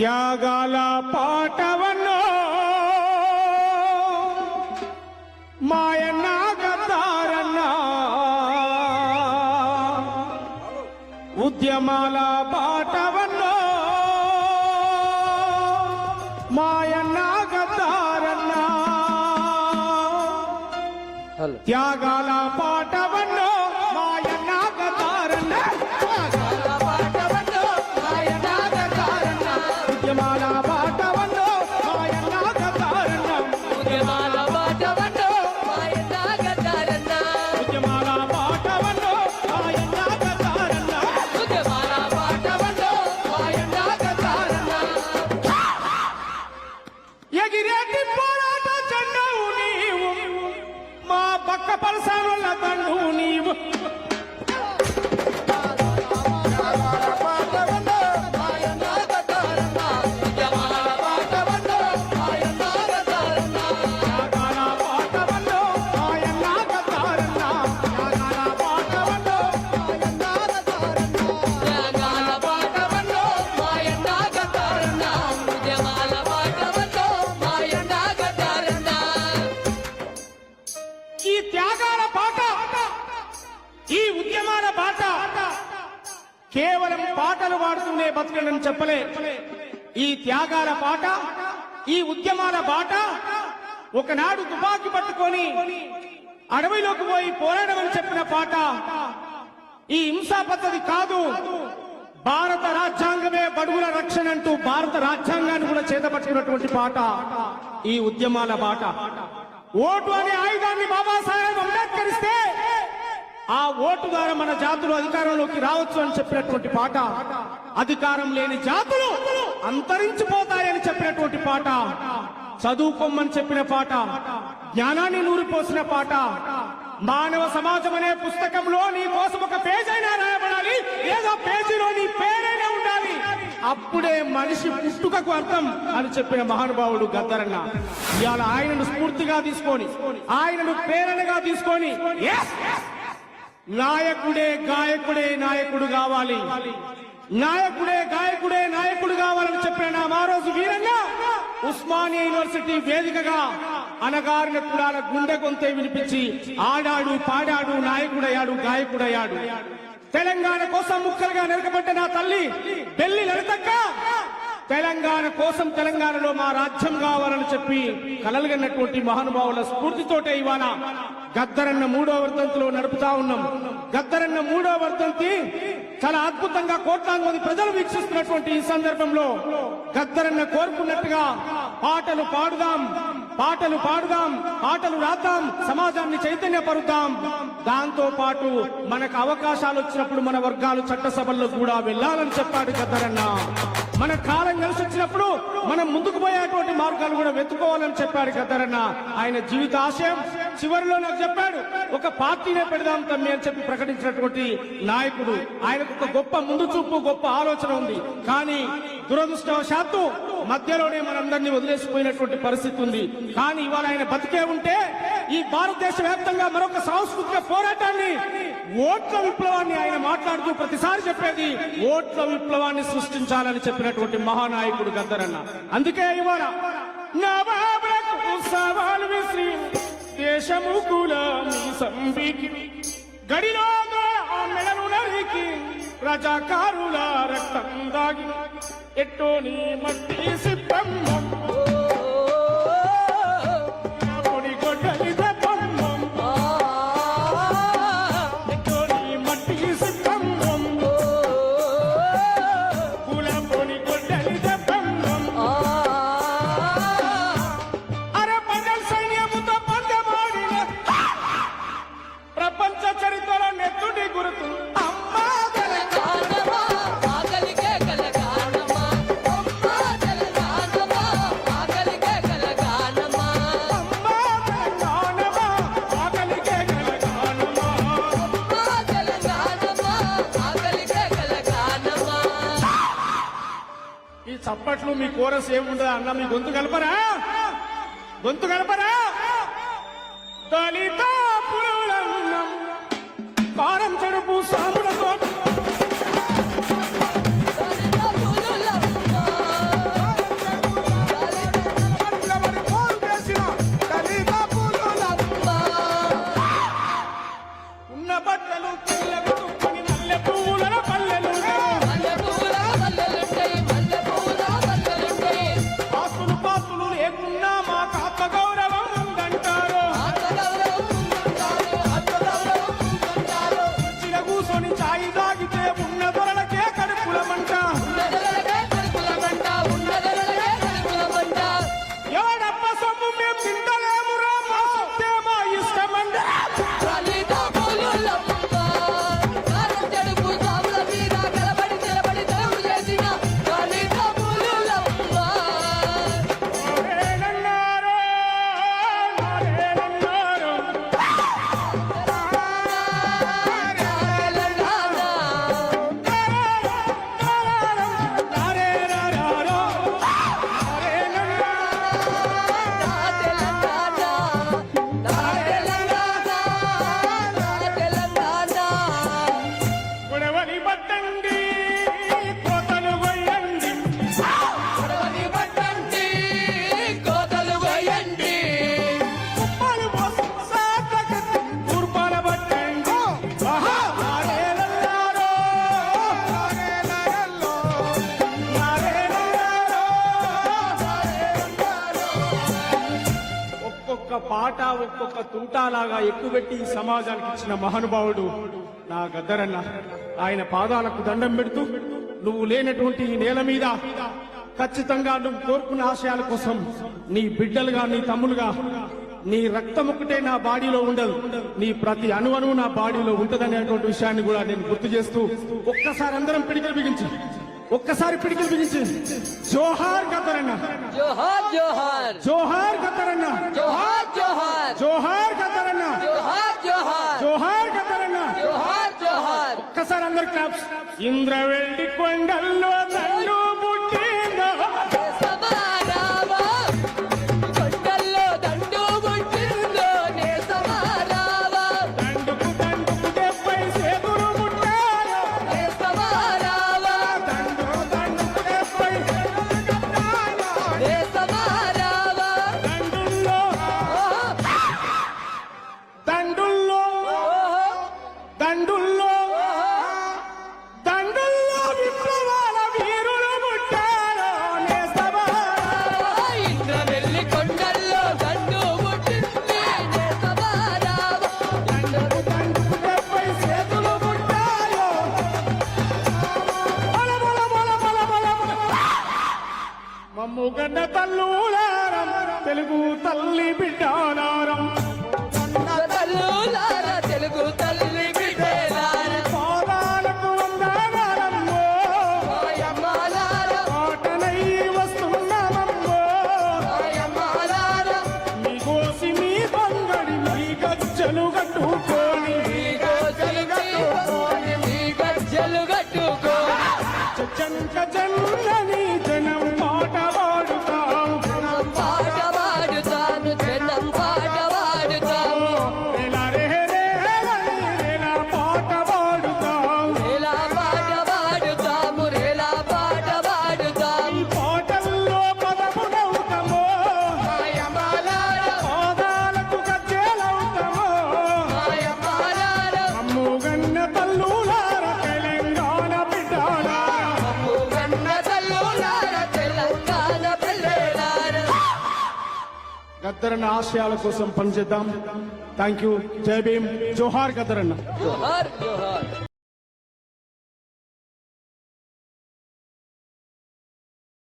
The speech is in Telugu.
త్యాగాల పాటవన్నో మాయన్న గద్దారన్న ఉద్యమాల బాటవన్నో మాయన్న గద్దారన్న త్యాగాల పాటవన్నో మాయన్న గద్దారన్న ఉద్యమాల బాటవన్నో మాయన్న గద్దారన్న ఉద్యమాల బాటవన్నో మాయన్న గద్దారన్న ఉద్యమాల బాటవన్నో మాయన్న గద్దారన్న ఉద్యమాల బాటవన్నో మాయన్న గద్దారన్న ఎగిరేటి పోరాట జెండావు నీవు మా పక్క పలసానుల దండు నీవు కేవలం పాటలు పాడుతూనే బతకడని చెప్పలే. ఈ త్యాగాల పాట, ఈ ఉద్యమాల బాట ఒకనాడు తుపాకీ పట్టుకొని అడవిలోకి పోయి పోరాడమని చెప్పిన పాట. ఈ హింసా పద్ధతి కాదు, భారత రాజ్యాంగమే బడుగుల రక్షణ అంటూ భారత రాజ్యాంగాన్ని కూడా చేతపట్టుకున్నటువంటి పాట ఈ ఉద్యమాల బాట. ఓటు అనే ఆయుధాన్ని బాబాసాహెబ్ అంబేద్కర్ ఇస్తే ఆ ఓటు ద్వారా మన జాతులు అధికారంలోకి రావచ్చు అని చెప్పినటువంటి పాట. అధికారం లేని జాతులు అంతరించిపోతాయని చెప్పినటువంటి పాట. చదువుకోమని చెప్పిన పాట, జ్ఞానాన్ని నూరిపోసిన పాట. మానవ సమాజం అనే పుస్తకంలో నీ కోసం ఒక పేజీ అయినా రాయబడాలి, లేదా పేజీలో నీ పేరైనా ఉండాలి, అప్పుడే మనిషి పుట్టుకకు అర్థం అని చెప్పిన మహానుభావుడు గద్దరన్న. ఇవాళ ఆయనను స్ఫూర్తిగా తీసుకొని, ఆయనను ప్రేరణగా తీసుకొని నాయకుడే గాయకుడే నాయకుడు కావాలి, నాయకుడే గాయకుడే నాయకుడు కావాలని చెప్పిన ఆ రోజు వీరంగా ఉస్మానియా యూనివర్సిటీ వేదికగా అనగారిన కులాల గుండె గొంతే వినిపించి ఆడాడు, పాడాడు, నాయకుడయ్యాడు, గాయకుడయ్యాడు. తెలంగాణ కోసం ముక్కలుగా నరకబడ్డ నా తల్లి బెల్లి లలితక్క తెలంగాణ కోసం, తెలంగాణలో మా రాజ్యం కావాలని చెప్పి కలలుగన్నటువంటి మహానుభావుల స్ఫూర్తితోటే ఇవాళ గద్దరన్న 3వ వర్ధంతిలో నడుపుతా ఉన్నాం. గద్దరన్న 3వ వర్ధంతి చాలా అద్భుతంగా కోట్లాది మంది ప్రజలు వీక్షిస్తున్నటువంటి ఈ సందర్భంలో గద్దరన్న కోరుకున్నట్టుగా పాటలు పాడుదాం, పాటలు పాడుదాం, పాటలు రాద్దాం, సమాజాన్ని చైతన్యపరుద్దాం. దాంతో పాటు మనకు అవకాశాలు వచ్చినప్పుడు మన వర్గాలు చట్టసభల్లో కూడా వెళ్లాలని చెప్పాడు గద్దరన్న. మన కాలం కలిసి వచ్చినప్పుడు మనం ముందుకు పోయేటువంటి మార్గాలు కూడా వెతుకోవాలని చెప్పాడు గద్దరన్న. ఆయన జీవిత ఆశయం చివరిలో నాకు చెప్పాడు, ఒక పార్టీనే పెడదాం తమ్మి అని చెప్పి ప్రకటించినటువంటి నాయకుడు. ఆయనకు ఒక గొప్ప ముందు చూపు, గొప్ప ఆలోచన ఉంది. కానీ దురదృష్టవశాత్తు మధ్యలోనే మనందరినీ వదిలేసిపోయినటువంటి పరిస్థితి ఉంది. కానీ ఇవాళ ఆయన బతికే ఉంటే ఈ భారతదేశ వ్యాప్తంగా మరొక సాంస్కృతిక పోరాటాన్ని, ఓట్ల విప్లవాన్ని ఆయన మాట్లాడుతూ ప్రతిసారి చెప్పేది ఓట్ల విప్లవాన్ని సృష్టించాలని చెప్పినటువంటి మహానాయకుడు గద్దరన్న. అందుకే ఇవాళ నవాబులకు సవాలు విసిరి దేశము కులాన్ని సంబికి గడిలో మెడలు నరికి రజాకారుల రక్తం దాగి ఎట్టోని మట్టి సిప్పమ్మ చప్పట్లు మీ కోరస్ ఏముండదా అన్న? మీ గొంతు కలపరా? గొంతు కలపరా? దళిత పురులన్నం కారం చెడుపు సాములతో తెల్లకు తుప్పని నల్లె పువ్వుల పల్లెలుంటాయి. ఆస్తులు పాస్తులు లేకున్నా మాకు ఆత్మ గౌరవం ఉందంటారు. చిర కూసొని చాయి తాగితే ఉన్న దొరలకే కడుపులమంట. ఎవడప్ప సొమ్ము మేము తింటలేమురా, మా సొత్తే మా ఇష్టమంట. నారేనన్నారో, నారేనన్నారో. నారేనారారో, కొడవలి పట్టండి, కోతలు కొయ్యండి. కుప్పలు పోసి సాట్లకెత్తి తూర్పాల పట్టండి. ఆహా! నారేనన్నారో, నారేనన్నారో, నారేనన్నారో, నారేనన్నారో. ఒక్కొక్క పాట ఒక్కొక్క తుంటాలాగా ఎక్కుపెట్టి ఈ సమాజానికి ఇచ్చిన మహానుభావుడు నా గద్దరన్న. ఆయన పాదాలకు దండం పెడుతూ నువ్వు లేనటువంటి ఈ నేల మీద ఖచ్చితంగా నువ్వు కోరుకున్న ఆశయాల కోసం నీ బిడ్డలుగా, నీ తమ్ములుగా, నీ రక్తం ఒక్కటే నా బాడీలో ఉండదు, నీ ప్రతి అణువను నా బాడీలో ఉంటదనేటువంటి విషయాన్ని కూడా నేను గుర్తు చేస్తూ ఒక్కసారి అందరం పిడికిలు బిగించి, ఒక్కసారి పిడికిలు బిగించి జోహార్ గద్దరన్న, జోహార్ జోహార్ జోహార్ గద్దరన్న, జోహార్ జోహార్ జోహార్ గద్దరన్న, జోహార్ జోహార్ జోహార్ గద్దరన్న. జోహార్ జోహార్ ఒక్కసారి అందరు క్లాప్స్. ఇంద్రవెల్లి కొండల్లో దండు పుట్టిందో, సమారావా కొండల్లో దండు పుట్టిందో నే సమారావా దండుకు దండుకు 70 సేతులు పుట్టారో. నే సమారావా దండుకు దండుకు 70 సేతులు పుట్టారో. నే సమారావా దండుల్లో, దండుల్లో, దండుల్లో, దండుల్లో విప్లవాల వీరులు పుట్టారో. నే సమారావా. ఇంద్రవెల్లి కొండల్లో దండు పుట్టింది నే సమారావా దండుకు దండుకు 70 సేతులు పుట్టారో. బల బల బల బల బల బల. మమ్ముగన్న తల్లులారం, తెలుగు తల్లి బిడ్డాలారం, తల్లులారా తెలుగు తల్లి బిడ్డలారా పాదాలకు వందనాలమ్మో. మాయమ్మలారా పాటనై వస్తున్నామమ్మో. మాయమ్మలారా మీ కోసి మీ బంగడి మీ గజ్జలు కట్టుకొని, మీ గజ్జలు కట్టుకోని చంక జన్నని జనం పాట పాడుతాం. పాట పాడుతాను జనం పాట పాడుతాము ఎలా రే రే ఎలా పాట పాడుతాం. రేలా పాట పాడుతాము రేలా పాట పాడుతాము ఈ పాటల్లో పదమునవుతామో, మాయమ్మలారా పాదాలకు గజ్జెలవుతామో. మాయమ్మలారా అమ్ముగన్న తల్లులార తెలంగాణ బిడ్డాలారా. కన్న తల్లులారా తెలంగాణ పిల్లలారా గద్దరన్న ఆశయాల కోసం పనిచేద్దాం. Thank you. జై భీమ్. జోహార్ గద్దరన్న. జోహార్ జోహార్